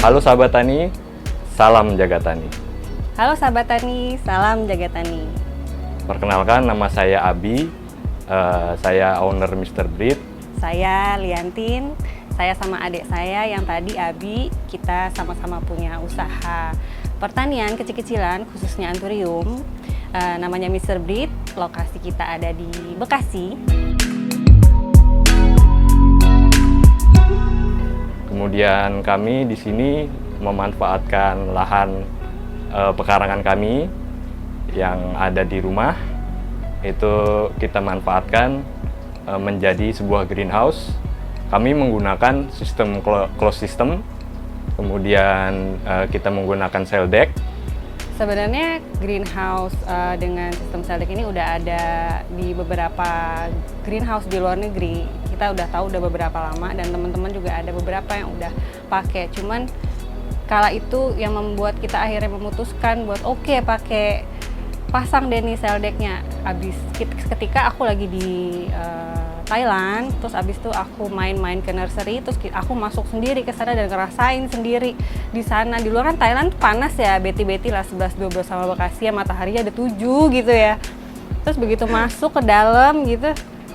Halo sahabat tani, salam jaga tani. Halo sahabat tani, salam jaga tani. Perkenalkan, nama saya Abi, saya owner Mr. Breed. Saya Liantin, saya sama adik saya yang tadi Abi, kita sama-sama punya usaha pertanian kecil-kecilan khususnya anturium. Namanya Mr. Breed, lokasi kita ada di Bekasi. Kemudian kami di sini memanfaatkan lahan pekarangan kami yang ada di rumah. Itu kita manfaatkan menjadi sebuah greenhouse. Kami menggunakan sistem closed system. Kemudian kita menggunakan cell deck. Sebenarnya greenhouse dengan sistem cell deck ini udah ada di beberapa greenhouse di luar negeri. Kita udah tahu udah beberapa lama dan teman-teman juga ada beberapa yang udah pakai. Cuman kala itu yang membuat kita akhirnya memutuskan buat pakai pasang deh nih cell decknya. Abis ketika aku lagi di Thailand, terus abis itu aku main-main ke nursery, terus aku masuk sendiri ke sana dan ngerasain sendiri di sana. Di luar kan Thailand panas ya, beti-beti lah 11-12 sama Bekasi ya, mataharinya ada 7 gitu ya. Terus begitu masuk ke dalam gitu,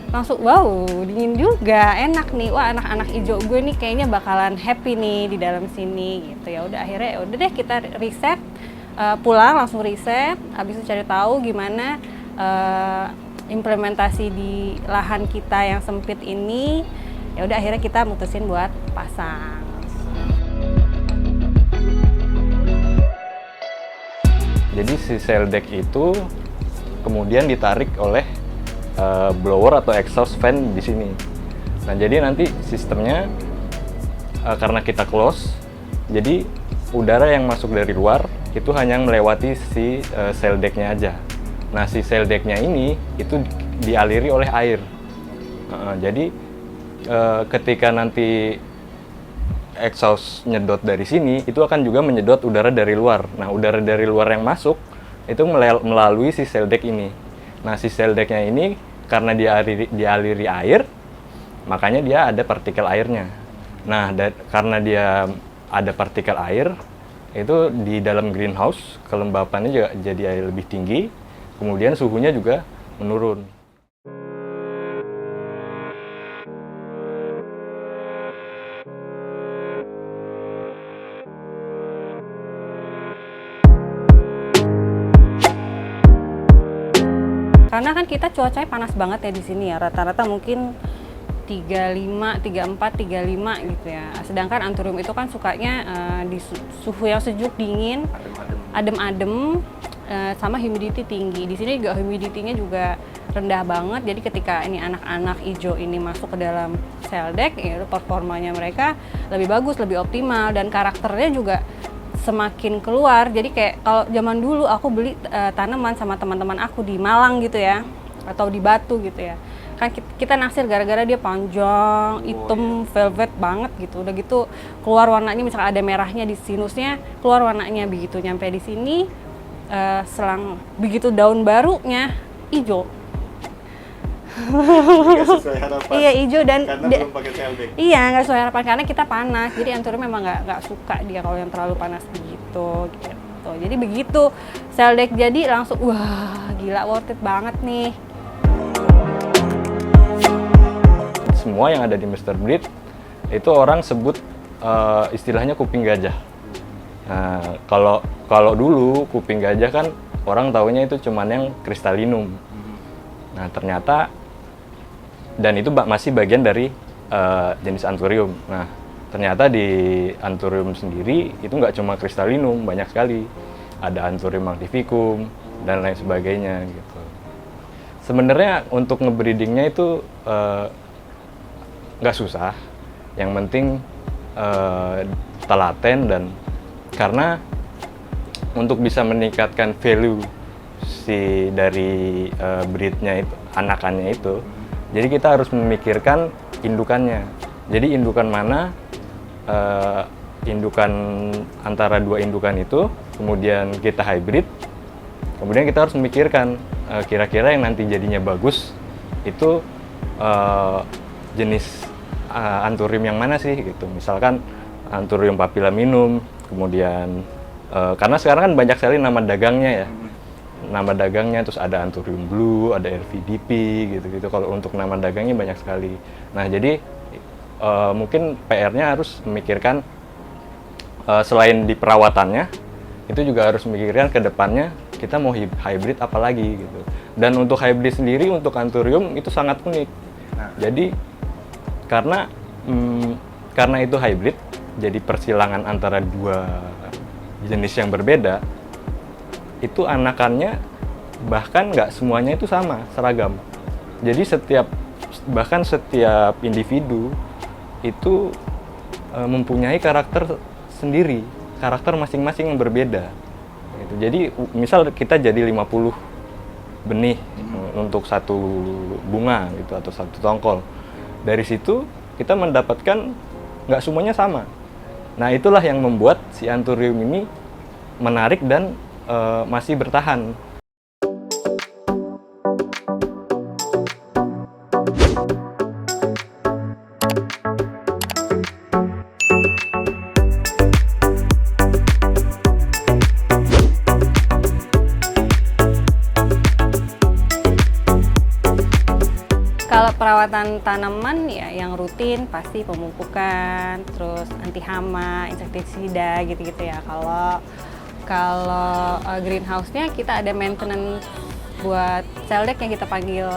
langsung wow, dingin juga, enak nih. Wah, anak-anak hijau gue nih kayaknya bakalan happy nih di dalam sini gitu. Ya udah akhirnya ya udah deh kita riset, pulang langsung riset, habis itu cari tahu gimana implementasi di lahan kita yang sempit ini. Ya udah akhirnya kita mutusin buat pasang. Jadi si cell deck itu kemudian ditarik oleh blower atau exhaust fan di sini. Nah, jadi nanti sistemnya karena kita close, jadi udara yang masuk dari luar itu hanya melewati si cell decknya aja. Nah, si cell decknya ini itu dialiri oleh air. Jadi ketika nanti exhaust nyedot dari sini, itu akan juga menyedot udara dari luar. Nah, udara dari luar yang masuk itu melalui si cell deck ini. Nah, si cell decknya ini karena dialiri air, makanya dia ada partikel airnya. Nah, karena dia ada partikel air, itu di dalam greenhouse kelembapannya juga jadi air lebih tinggi, kemudian suhunya juga menurun. Karena kan kita cuacanya panas banget ya di sini ya, rata-rata mungkin 35, 34, 35 gitu ya. Sedangkan anturium itu kan sukanya di suhu yang sejuk, dingin, adem-adem, sama humidity tinggi. Di sini juga humidity-nya juga rendah banget. Jadi ketika ini anak-anak hijau ini masuk ke dalam cell deck, ya performanya mereka lebih bagus, lebih optimal, dan karakternya juga semakin keluar. Jadi kayak kalau zaman dulu aku beli tanaman sama teman-teman aku di Malang gitu ya, atau di Batu gitu ya, kan kita naksir gara-gara dia panjang, hitam, velvet banget gitu. Udah gitu keluar warnanya, misalnya ada merahnya di sinusnya, keluar warnanya. Begitu nyampe di sini, selang begitu daun barunya hijau. Nggak sesuai harapan. Iya, hijau dan karena belum pakai cell deck. Iya, nggak sesuai harapan karena kita panas. Jadi anturium memang nggak suka dia kalau yang terlalu panas begitu. Gitu. Jadi begitu cell deck jadi langsung wah gila, worth it banget nih. Semua yang ada di Mr. Breed itu orang sebut istilahnya kuping gajah. Nah, kalau dulu kuping gajah kan orang taunya itu cuman yang kristalinum. Nah, ternyata dan itu masih bagian dari jenis anturium. Nah, ternyata di anturium sendiri itu nggak cuma kristalinum, banyak sekali. Ada anturium magnificum dan lain sebagainya gitu. Sebenarnya untuk ngebreedingnya itu nggak susah. Yang penting telaten, dan karena untuk bisa meningkatkan value dari breednya itu, anakannya itu, jadi kita harus memikirkan indukannya. Jadi indukan mana, indukan antara dua indukan itu, kemudian kita hybrid, kemudian kita harus memikirkan kira-kira yang nanti jadinya bagus itu jenis anturium yang mana sih gitu. Misalkan Anthurium papillaminum, kemudian karena sekarang kan banyak sekali nama dagangnya ya. Nama dagangnya terus ada Anthurium blue, ada RVDP gitu-gitu. Kalau untuk nama dagangnya banyak sekali. Nah, jadi mungkin PR-nya harus memikirkan selain di perawatannya, itu juga harus memikirkan ke depannya kita mau hybrid apa lagi gitu. Dan untuk hybrid sendiri untuk Anthurium itu sangat unik. Jadi karena itu hybrid, jadi persilangan antara dua jenis yang berbeda, itu anakannya bahkan nggak semuanya itu sama, seragam. Jadi bahkan setiap individu itu mempunyai karakter sendiri, karakter masing-masing yang berbeda. Gitu. Jadi misal kita jadi 50 benih untuk satu bunga gitu atau satu tongkol. Dari situ kita mendapatkan nggak semuanya sama. Nah, itulah yang membuat si Anthurium ini menarik dan masih bertahan. Kalau perawatan tanaman ya yang rutin pasti pemupukan, terus anti hama, insektisida gitu-gitu ya. Kalau greenhouse-nya kita ada maintenance buat cell deck yang kita panggil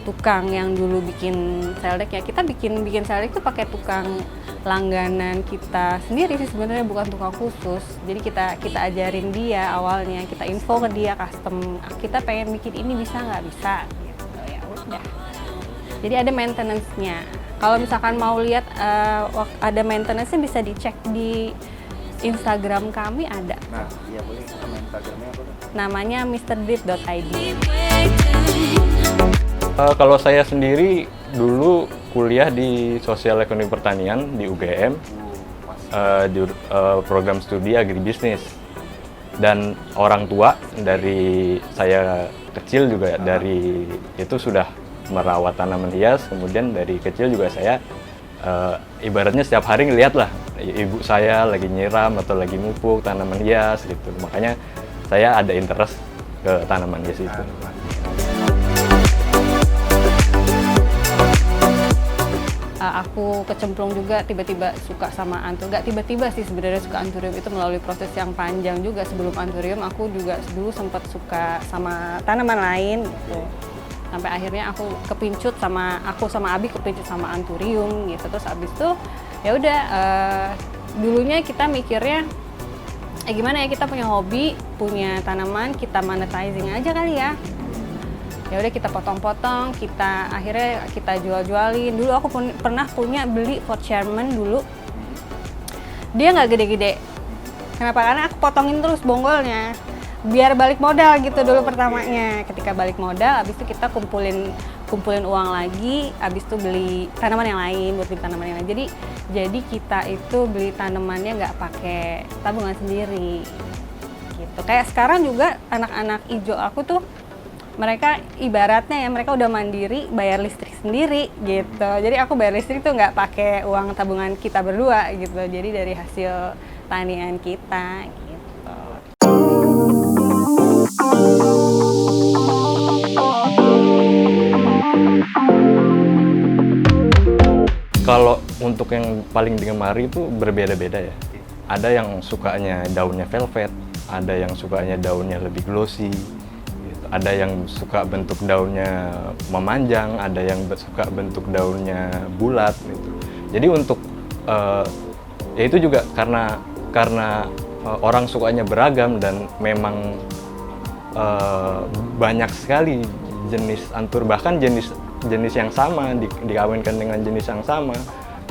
tukang yang dulu bikin cell deck ya. Kita bikin cell deck itu pakai tukang langganan kita sendiri sih sebenarnya, bukan tukang khusus. Jadi kita ajarin dia awalnya, kita info ke dia custom. Kita pengen bikin ini bisa nggak bisa gitu ya udah. Jadi ada maintenance-nya. Kalau misalkan mau lihat ada maintenance-nya bisa dicek di Instagram kami ada. Nah, iya boleh nama Instagramnya apa? Namanya mrdrip.id. Kalau saya sendiri dulu kuliah di Sosial Ekonomi Pertanian di UGM, di program studi agribisnis. Dan orang tua dari saya kecil juga dari itu sudah merawat tanaman hias, kemudian dari kecil juga saya ibaratnya setiap hari ngeliat lah ibu saya lagi nyiram atau lagi mupuk tanaman hias gitu, makanya saya ada interest ke tanaman hias itu. Aku kecemplung juga tiba-tiba suka sama Anthurium, nggak tiba-tiba sih sebenarnya suka Anthurium itu melalui proses yang panjang juga. Sebelum Anthurium aku juga dulu sempat suka sama tanaman lain gitu. Sampai akhirnya aku sama Abi kepincut sama Anthurium gitu. Terus abis itu ya udah dulunya kita mikirnya gimana ya, kita punya hobi, punya tanaman, kita monetizing aja kali ya. Ya udah kita potong-potong, akhirnya kita jual-jualin. Dulu aku pernah beli Fort Sherman dulu. Dia nggak gede-gede. Kenapa? Karena aku potongin terus bonggolnya. Biar balik modal gitu dulu pertamanya. Ketika balik modal, habis itu kita kumpulin uang lagi, habis itu beli tanaman yang lain, buat beli tanaman yang lain. Jadi kita itu beli tanamannya nggak pakai tabungan sendiri. Gitu. Kayak sekarang juga anak-anak hijau aku tuh mereka ibaratnya ya mereka udah mandiri, bayar listrik sendiri gitu. Jadi aku bayar listrik tuh nggak pakai uang tabungan kita berdua gitu. Jadi dari hasil tanian kita gitu. Kalau untuk yang paling digemari itu berbeda-beda ya. Ada yang sukanya daunnya velvet, ada yang sukanya daunnya lebih glossy. Ada yang suka bentuk daunnya memanjang, ada yang suka bentuk daunnya bulat gitu. Jadi untuk ya itu juga karena orang sukanya beragam dan memang banyak sekali jenis antur, bahkan jenis yang sama dikawinkan dengan jenis yang sama,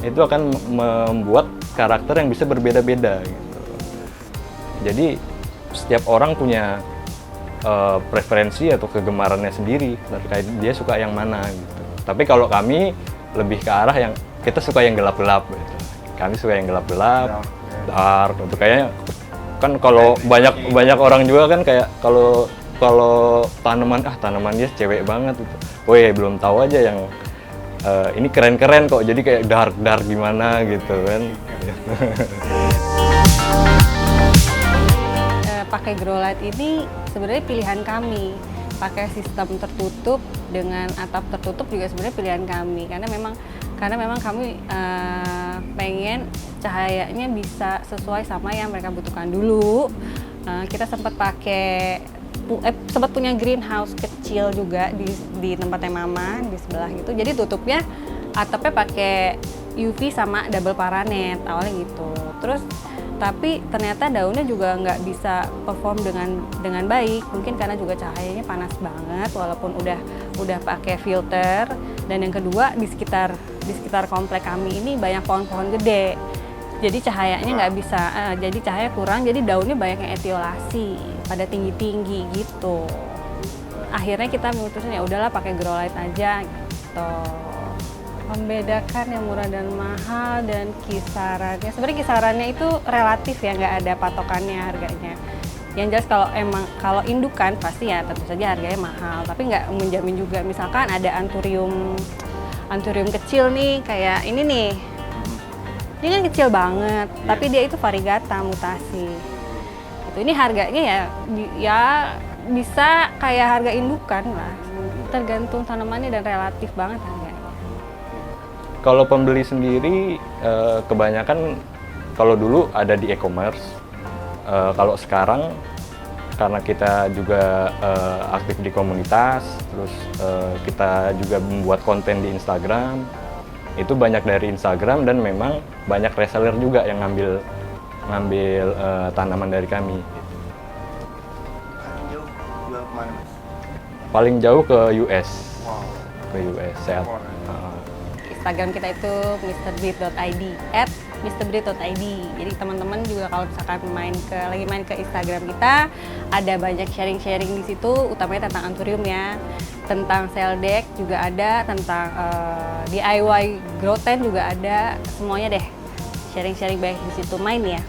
itu akan membuat karakter yang bisa berbeda-beda gitu. Jadi setiap orang punya preferensi atau kegemarannya sendiri terkait dia suka yang mana gitu. Tapi kalau kami lebih ke arah yang kita suka yang gelap-gelap gitu. Kami suka yang gelap-gelap, dark gitu. Kayaknya kan kalau banyak orang juga kan kayak kalau tanaman dia cewek banget gitu. Woi, belum tahu aja ini keren-keren kok, jadi kayak dark gimana gitu kan. Pakai grow light ini sebenarnya pilihan kami. Pakai sistem tertutup dengan atap tertutup juga sebenarnya pilihan kami, karena memang kami pengen cahayanya bisa sesuai sama yang mereka butuhkan dulu. Kita sempat punya greenhouse kecil juga di tempatnya Mama di sebelah itu. Jadi tutupnya atapnya pakai UV sama double paranet awalnya gitu. Terus tapi ternyata daunnya juga nggak bisa perform dengan baik, mungkin karena juga cahayanya panas banget walaupun udah pakai filter. Dan yang kedua, di sekitar komplek kami ini banyak pohon-pohon gede, jadi cahayanya nggak bisa, jadi cahaya kurang, jadi daunnya banyak yang etiolasi pada tinggi gitu. Akhirnya kita memutuskan ya udahlah pakai grow light aja gitu. Membedakan yang murah dan mahal dan kisarannya, sebenarnya kisarannya itu relatif ya, nggak ada patokannya harganya. Yang jelas kalau indukan pasti ya tentu saja harganya mahal, tapi nggak menjamin juga. Misalkan ada anthurium kecil nih, kayak ini nih, ini kan kecil banget, tapi dia itu variegata mutasi. Ini harganya ya bisa kayak harga indukan lah, tergantung tanamannya dan relatif banget harganya. Kalau pembeli sendiri kebanyakan kalau dulu ada di e-commerce. Kalau sekarang karena kita juga aktif di komunitas, terus kita juga membuat konten di Instagram, itu banyak dari Instagram dan memang banyak reseller juga yang ngambil tanaman dari kami. Paling jauh jual kemana, Mas? Paling jauh ke US, Wow. ke US sehat. Instagram kita itu mrbreed.id, @mrbreed.id. Jadi teman-teman juga kalau misalkan lagi main ke Instagram kita, ada banyak sharing-sharing di situ, utamanya tentang anthurium ya, tentang cell-deck juga ada, tentang DIY grow tent juga ada, semuanya deh. Sharing-sharing baik di situ, main ya.